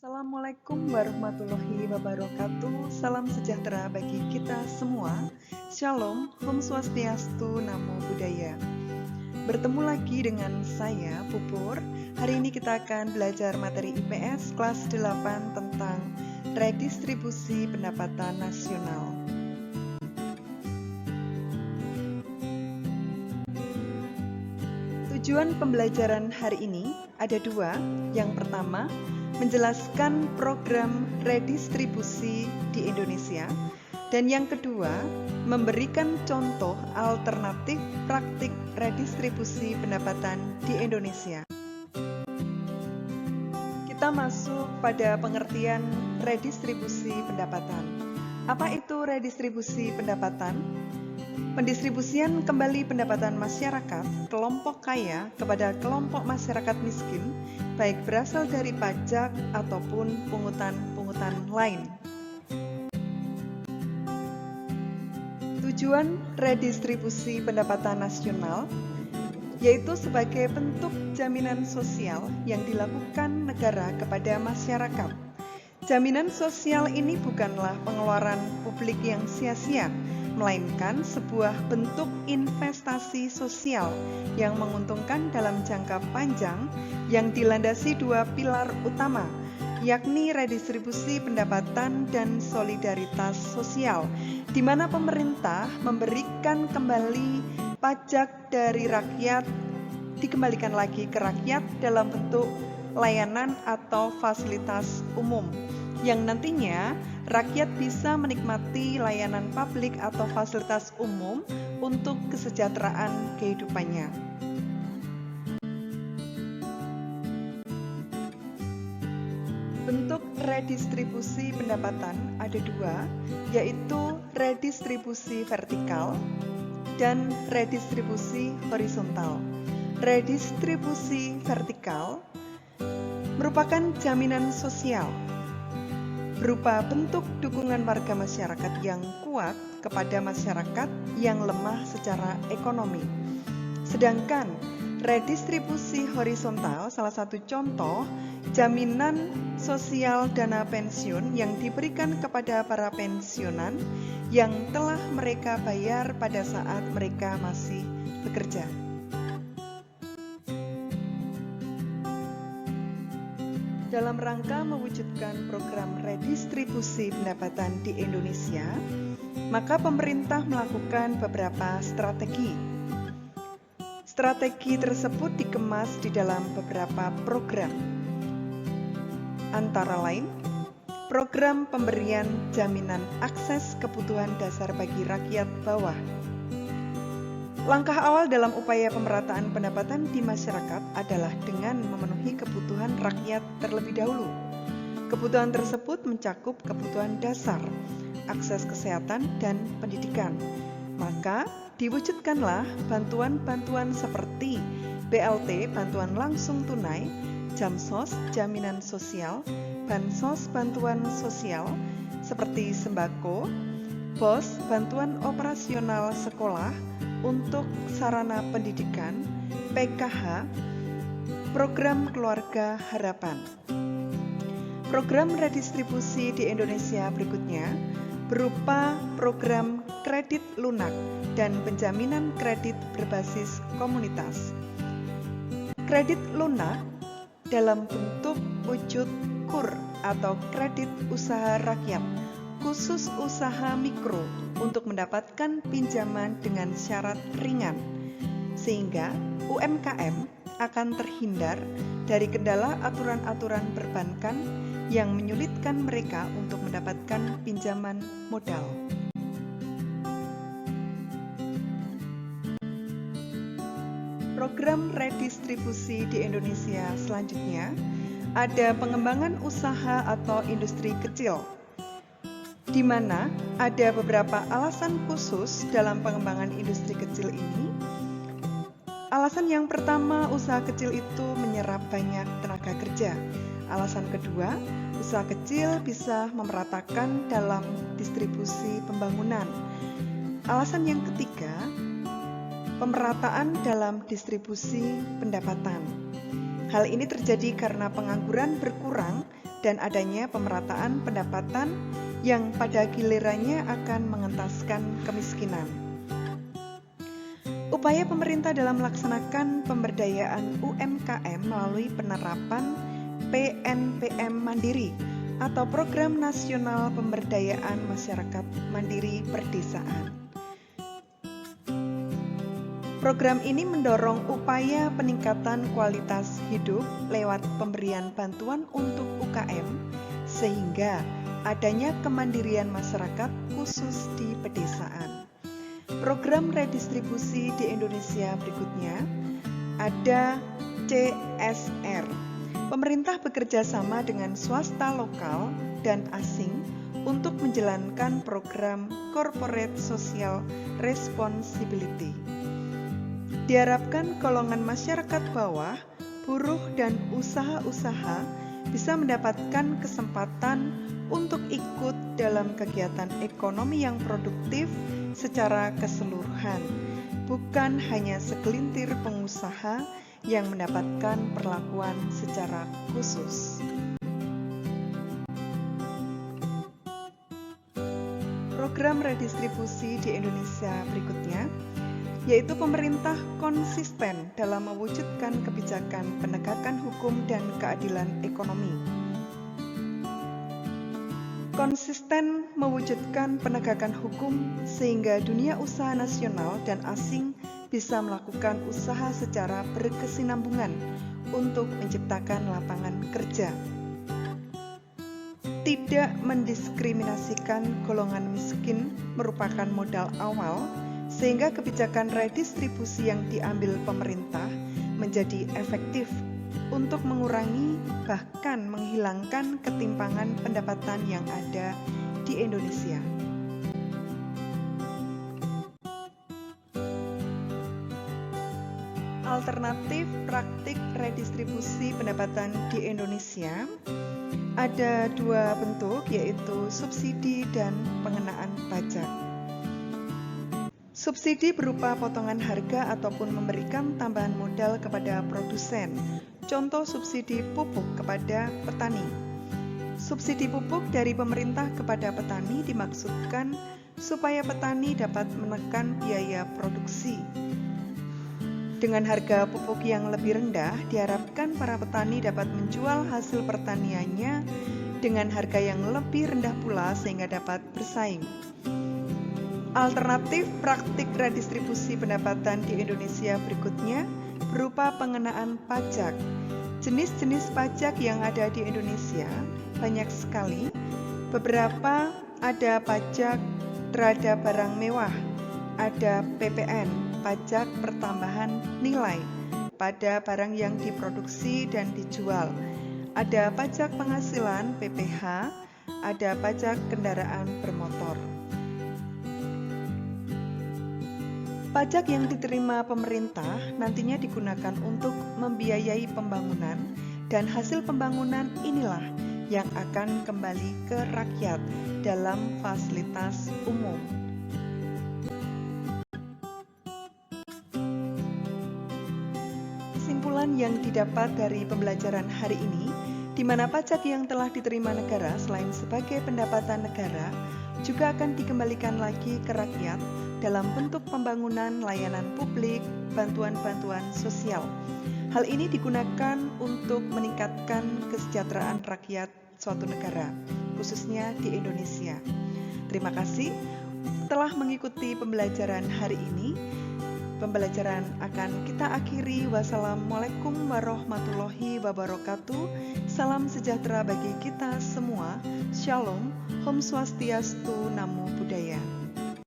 Assalamualaikum warahmatullahi wabarakatuh. Salam sejahtera bagi kita semua. Shalom, Om Swastiastu, Namo Buddhaya. Bertemu lagi dengan saya, Pupur. Hari ini kita akan belajar materi IPS kelas 8 tentang redistribusi pendapatan nasional. Tujuan pembelajaran hari ini ada dua. Yang pertama, menjelaskan program redistribusi di Indonesia, dan yang kedua, memberikan contoh alternatif praktik redistribusi pendapatan di Indonesia. Kita masuk pada pengertian redistribusi pendapatan. Apa itu redistribusi pendapatan? Pendistribusian kembali pendapatan masyarakat kelompok kaya kepada kelompok masyarakat miskin, baik berasal dari pajak ataupun pungutan-pungutan lain. Tujuan redistribusi pendapatan nasional yaitu sebagai bentuk jaminan sosial yang dilakukan negara kepada masyarakat. Jaminan sosial ini bukanlah pengeluaran publik yang sia-sia, melainkan sebuah bentuk investasi sosial yang menguntungkan dalam jangka panjang yang dilandasi dua pilar utama, yakni redistribusi pendapatan dan solidaritas sosial, di mana pemerintah memberikan kembali pajak dari rakyat, dikembalikan lagi ke rakyat dalam bentuk layanan atau fasilitas umum, yang nantinya rakyat bisa menikmati layanan publik atau fasilitas umum untuk kesejahteraan kehidupannya. Bentuk redistribusi pendapatan ada dua, yaitu redistribusi vertikal dan redistribusi horizontal. Redistribusi vertikal merupakan jaminan sosial berupa bentuk dukungan warga masyarakat yang kuat kepada masyarakat yang lemah secara ekonomi. Sedangkan redistribusi horizontal salah satu contoh jaminan sosial dana pensiun yang diberikan kepada para pensiunan yang telah mereka bayar pada saat mereka masih bekerja. Dalam rangka mewujudkan program redistribusi pendapatan di Indonesia, maka pemerintah melakukan beberapa strategi. Strategi tersebut dikemas di dalam beberapa program. Antara lain, program pemberian jaminan akses kebutuhan dasar bagi rakyat bawah. Langkah awal dalam upaya pemerataan pendapatan di masyarakat adalah dengan memenuhi kebutuhan rakyat terlebih dahulu. Kebutuhan tersebut mencakup kebutuhan dasar, akses kesehatan, dan pendidikan. Maka diwujudkanlah bantuan-bantuan seperti BLT, bantuan langsung tunai, Jamsos, jaminan sosial, Bansos, bantuan sosial seperti sembako, BOS, bantuan operasional sekolah untuk sarana pendidikan, PKH, program keluarga harapan. Program redistribusi di Indonesia berikutnya berupa program kredit lunak dan penjaminan kredit berbasis komunitas. Kredit lunak dalam bentuk wujud KUR atau kredit usaha rakyat, khusus usaha mikro untuk mendapatkan pinjaman dengan syarat ringan, sehingga UMKM akan terhindar dari kendala aturan-aturan perbankan yang menyulitkan mereka untuk mendapatkan pinjaman modal. Program redistribusi di Indonesia selanjutnya ada pengembangan usaha atau industri kecil, di mana ada beberapa alasan khusus dalam pengembangan industri kecil ini. Alasan yang pertama, usaha kecil itu menyerap banyak tenaga kerja. Alasan kedua, usaha kecil bisa memeratakan dalam distribusi pembangunan. Alasan yang ketiga, pemerataan dalam distribusi pendapatan. Hal ini terjadi karena pengangguran berkurang dan adanya pemerataan pendapatan yang pada gilirannya akan mengentaskan kemiskinan. Upaya pemerintah dalam melaksanakan pemberdayaan UMKM melalui penerapan PNPM Mandiri atau Program Nasional Pemberdayaan Masyarakat Mandiri Perdesaan. Program ini mendorong upaya peningkatan kualitas hidup lewat pemberian bantuan untuk UKM sehingga adanya kemandirian masyarakat khusus di pedesaan. Program redistribusi di Indonesia berikutnya ada CSR. Pemerintah bekerja sama dengan swasta lokal dan asing untuk menjalankan program Corporate Social Responsibility. Diharapkan golongan masyarakat bawah, buruh dan usaha-usaha bisa mendapatkan kesempatan untuk ikut dalam kegiatan ekonomi yang produktif secara keseluruhan, bukan hanya segelintir pengusaha yang mendapatkan perlakuan secara khusus. Program redistribusi di Indonesia berikutnya, yaitu pemerintah konsisten dalam mewujudkan kebijakan penegakan hukum dan keadilan ekonomi. Konsisten mewujudkan penegakan hukum sehingga dunia usaha nasional dan asing bisa melakukan usaha secara berkesinambungan untuk menciptakan lapangan kerja. Tidak mendiskriminasikan golongan miskin merupakan modal awal sehingga kebijakan redistribusi yang diambil pemerintah menjadi efektif untuk mengurangi bahkan menghilangkan ketimpangan pendapatan yang ada di Indonesia. Alternatif praktik redistribusi pendapatan di Indonesia ada dua bentuk, yaitu subsidi dan pengenaan pajak. Subsidi berupa potongan harga ataupun memberikan tambahan modal kepada produsen. Contoh subsidi pupuk kepada petani. Subsidi pupuk dari pemerintah kepada petani dimaksudkan supaya petani dapat menekan biaya produksi. Dengan harga pupuk yang lebih rendah, diharapkan para petani dapat menjual hasil pertaniannya dengan harga yang lebih rendah pula sehingga dapat bersaing. Alternatif praktik redistribusi pendapatan di Indonesia berikutnya berupa pengenaan pajak. Jenis-jenis pajak yang ada di Indonesia banyak sekali. Beberapa ada pajak terhadap barang mewah, ada PPN, pajak pertambahan nilai, pada barang yang diproduksi dan dijual. Ada pajak penghasilan PPH, ada pajak kendaraan bermotor. Pajak yang diterima pemerintah nantinya digunakan untuk membiayai pembangunan dan hasil pembangunan inilah yang akan kembali ke rakyat dalam fasilitas umum. Kesimpulan yang didapat dari pembelajaran hari ini, di mana pajak yang telah diterima negara selain sebagai pendapatan negara, juga akan dikembalikan lagi ke rakyat dalam bentuk pembangunan layanan publik, bantuan-bantuan sosial. Hal ini digunakan untuk meningkatkan kesejahteraan rakyat suatu negara, khususnya di Indonesia. Terima kasih telah mengikuti pembelajaran hari ini. Pembelajaran akan kita akhiri. Wassalamualaikum warahmatullahi wabarakatuh. Salam sejahtera bagi kita semua. Shalom, Om Swastiastu, Namo Buddhaya.